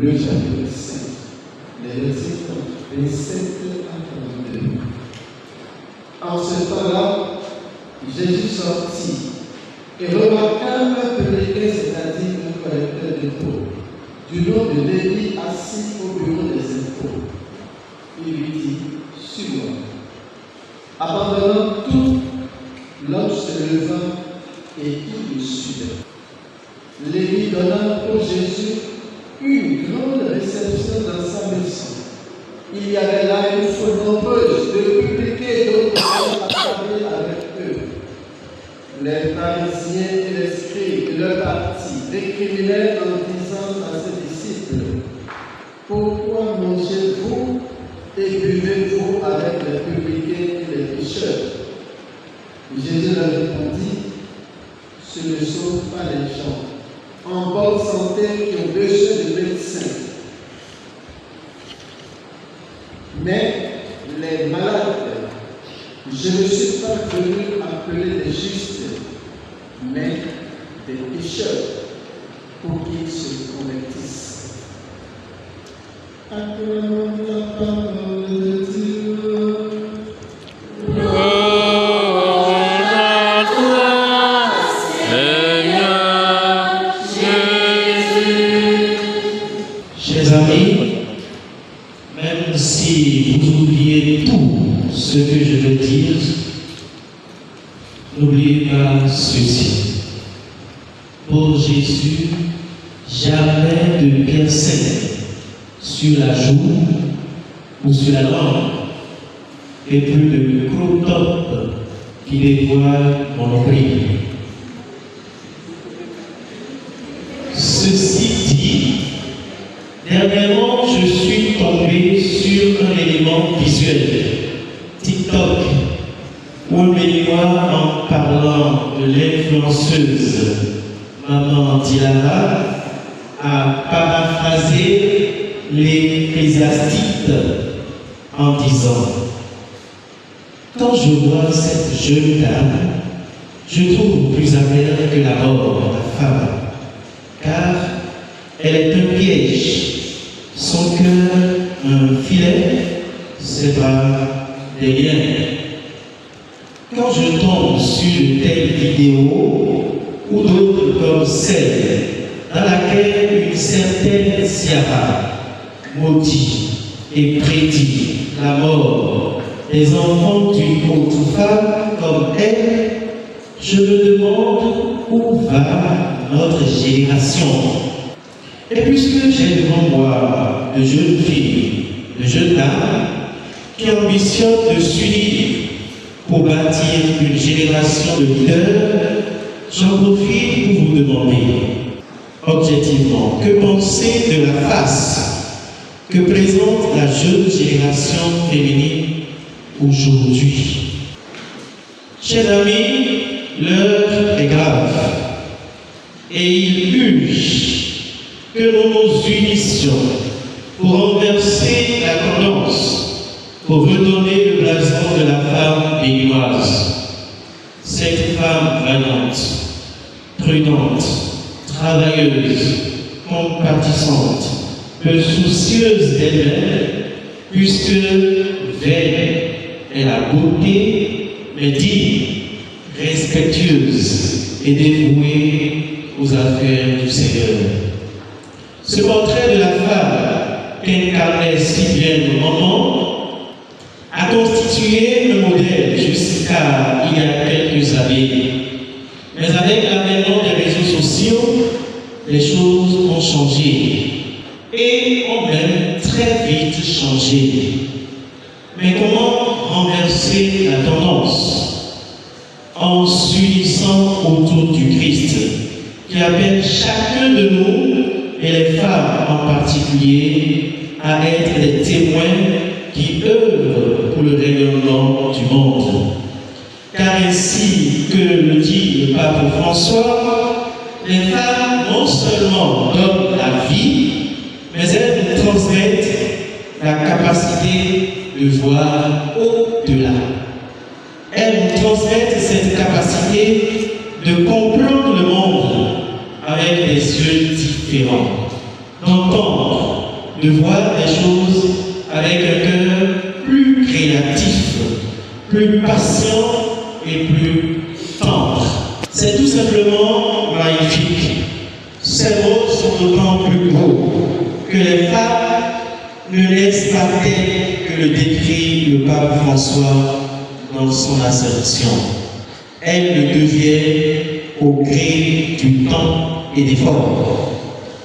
Le chapitre 5, les versets 27 à 32. En ce temps-là, Jésus sortit et remarqua un publicain, c'est-à-dire un collecteur d'impôts, du nom de Lévi, assis au bureau des impôts. Il lui dit: suis-moi. Abandonnant tout, l'homme se leva et il le suivait. Lévi donna pour Jésus une grande réception dans sa maison. Il y avait là une foule nombreuse de publicains et d'autres à parler avec eux. Les pharisiens et les scribes de leur parti récriminaient en disant à ses disciples: pourquoi mangez-vous et buvez-vous avec les publicains et les pécheurs? Jésus leur répondit: ce ne sont pas les gens en bonne santé qui ont besoin de médecins, mais les malades. Je ne suis pas venu appeler des justes, mais des pécheurs, pour qu'ils se convertissent. Acclamons la parole de Dieu. Chers amis, même si vous oubliez tout ce que je veux dire, n'oubliez pas ceci. Pour Jésus, jamais de piercing sur la joue ou sur la langue, et plus de crop-top qui dévoile mon nombril. Ceci dit, dernièrement, je suis tombé sur un élément visuel, TikTok, où on me voit en parlant de l'influenceuse Maman Dilara à paraphraser l'Ecclésiaste en disant: quand je vois cette jeune dame, je trouve plus amère que la mort de la femme, car elle est un piège, son cœur un filet, ses bras des liens. Quand je tombe sur de telles vidéos ou d'autres comme celle dans laquelle une certaine Ciara maudit et prédit la mort des enfants d'une autre femme comme elle, je me demande où va notre génération. Et puisque j'ai devant moi de jeunes filles, de jeunes dames qui ambitionnent de s'unir pour bâtir une génération de leaders, j'en profite pour vous demander, objectivement, que penser de la face que présente la jeune génération féminine aujourd'hui? Chers amis, l'heure est grave et il urge que nous nous unissions pour renverser la tendance pour redonner le blason de la femme béninoise. Cette femme vaillante, prudente, travailleuse, compatissante, peu soucieuse d'elle-même, puisque vaine est la beauté, mais digne, respectueuse et dévouée aux affaires du Seigneur. Ce portrait de la femme qu'incarnait si bien le moment a constitué le modèle jusqu'à il y a quelques années. Mais avec l'avènement des réseaux sociaux, les choses ont changé et ont même très vite changé. Mais comment renverser la tendance? En s'unissant autour du Christ, qui appelle chacun de nous, et les femmes en particulier, à être des témoins qui œuvrent pour le rayonnement du monde. Car ainsi que le dit le pape François, les femmes non seulement donnent la vie, mais elles nous transmettent la capacité de voir au-delà. Elles nous transmettent cette capacité de comprendre le monde avec des yeux différents, d'entendre, de voir des choses avec un cœur plus créatif, plus patient et plus tendre. C'est tout simplement magnifique. Ces mots sont d'autant plus beaux que les femmes ne laissent pas tel que le décrit le pape François dans son assertion. Elles le deviennent au gré du temps et des formes.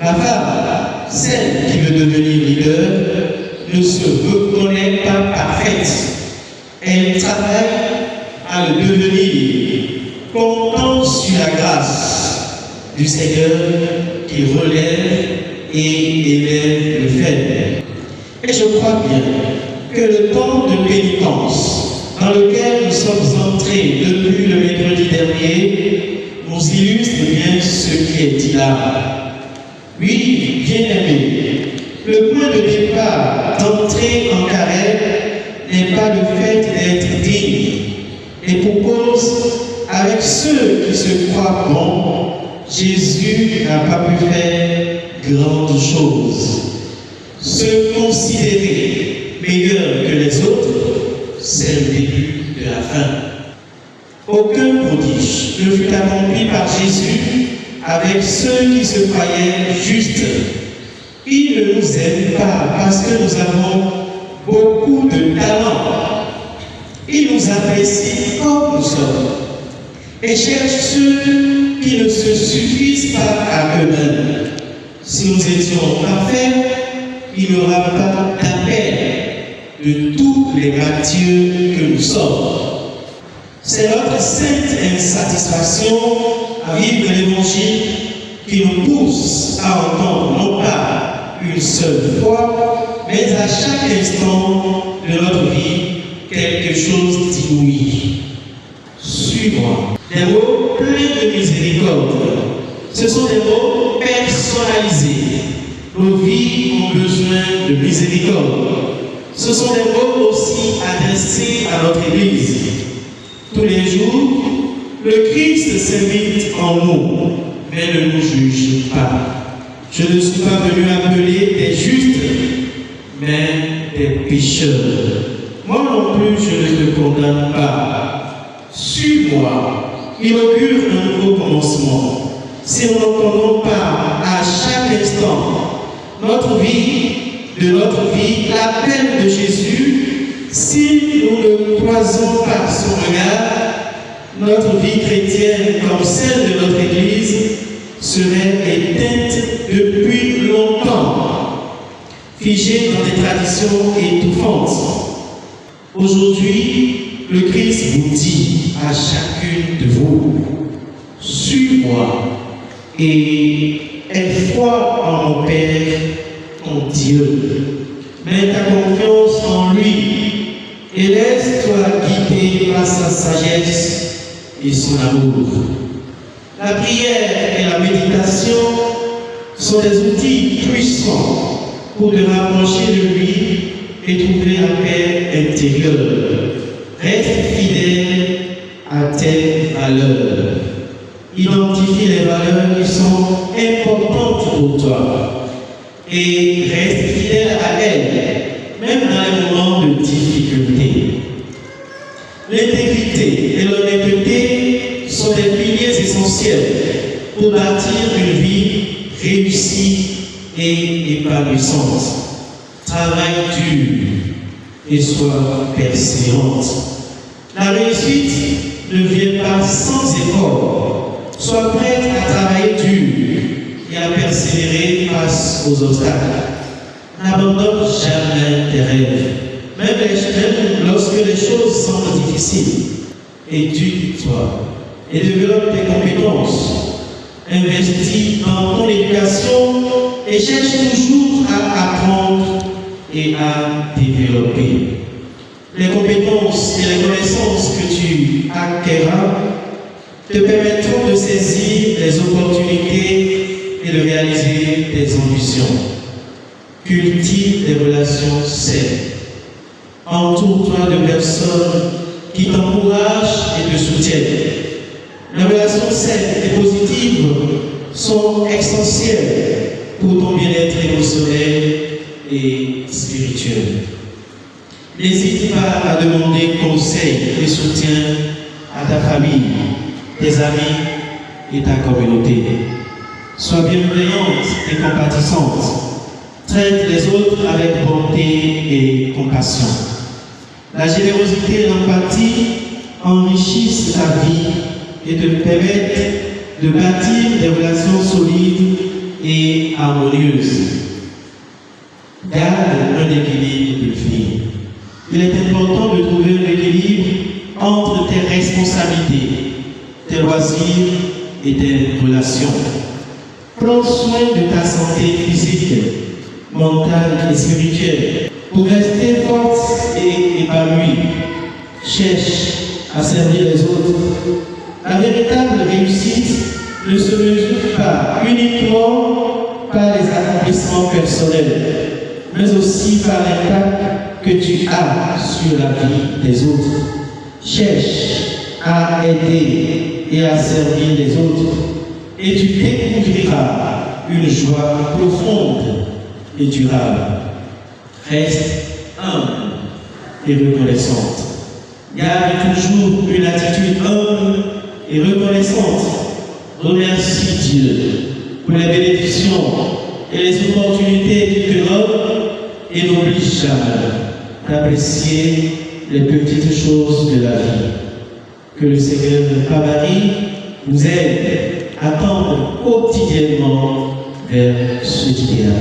La femme, celle qui veut devenir leader, ne se reconnaît pas parfaite. Elle travaille à le devenir, comptant sur la grâce du Seigneur qui relève et élève le faible. Et je crois bien que le temps de pénitence dans lequel nous sommes entrés depuis le mercredi dernier nous illustre bien ce qui est dit là. Oui, bien-aimé, le point de départ d'entrer en carême n'est pas le fait d'être digne. Et pour cause, avec ceux qui se croient bons, Jésus n'a pas pu faire grande chose. Se considérer meilleur que les autres, c'est le début de la fin. Aucun prodige ne fut accompli par Jésus avec ceux qui se croyaient justes. Il ne nous aime pas parce que nous avons beaucoup de talent. Il nous apprécie comme nous sommes et cherche ceux qui ne se suffisent pas à eux-mêmes. Si nous étions parfaits, il n'y aura pas d'appel de tous les Matthieu que nous sommes. C'est notre sainte insatisfaction à vivre l'Évangile qui nous pousse à entendre non pas une seule fois, mais à chaque instant de notre vie quelque chose d'inouï. Suis-moi. Des mots pleins de miséricorde. Ce sont des mots personnalisés. Nos vies ont besoin de miséricorde. Ce sont des mots aussi adressés à notre Église. Tous les jours, le Christ s'invite en nous, mais ne nous juge pas. Je ne suis pas venu appeler des justes, mais des pécheurs. Moi non plus, je ne te condamne pas. Suis-moi, inaugure un nouveau commencement. Si nous n'entendons pas à chaque instant de notre vie, l'appel de Jésus, si nous ne croisons pas son regard, notre vie chrétienne comme celle de notre Église serait éteinte depuis longtemps, figée dans des traditions étouffantes. Aujourd'hui, le Christ vous dit à chacune de vous, suis-moi et aie foi en mon Père, ton Dieu. Mets ta confiance en lui et laisse-toi guider par sa sagesse et son amour. La prière et la méditation sont des outils puissants pour te rapprocher de lui et trouver la paix intérieure. Reste fidèle à tes valeurs. Identifie les valeurs qui sont importantes pour toi et reste fidèle à elles, même dans les moments de difficulté. L'intégrité et l'honnêteté sont des piliers essentiels pour bâtir une vie réussie et épanouissante. Travaille dur et sois persévérante. La réussite ne vient pas sans effort. Sois prête à travailler dur et à persévérer face aux obstacles. N'abandonne jamais tes rêves, même lorsque les choses semblent difficiles. Édule-toi et développe tes compétences. Investis dans ton éducation et cherche toujours à apprendre et à développer. Les compétences et les connaissances que tu acquerras te permettront de saisir les opportunités et de réaliser tes ambitions. Cultive des relations saines. Entoure-toi de personnes qui t'encouragent et te soutiennent. Les relations saines et positives sont essentielles pour ton bien-être émotionnel et spirituel. N'hésite pas à demander conseil et soutien à ta famille, tes amis et ta communauté. Sois bienveillante et compatissante. Traite les autres avec bonté et compassion. La générosité et l'empathie enrichissent ta vie et te permettent de bâtir des relations solides et harmonieuses. Garde un équilibre de vie. Il est important de trouver un équilibre entre tes responsabilités, tes loisirs et tes relations. Prends soin de ta santé physique, mentale et spirituelle pour rester forte et épanouie. Cherche à servir les autres. La véritable réussite ne se mesure pas uniquement par les accomplissements personnels, mais aussi par l'impact que tu as sur la vie des autres. Cherche à aider et à servir les autres et tu découvriras une joie profonde et durable. Reste humble et reconnaissante. Garde toujours une attitude humble et reconnaissante. Remercie Dieu pour les bénédictions et les opportunités qu'il te donne et n'oublie jamais d'apprécier les petites choses de la vie. Que le Seigneur Marie vous aide à tendre quotidiennement vers ce idéal.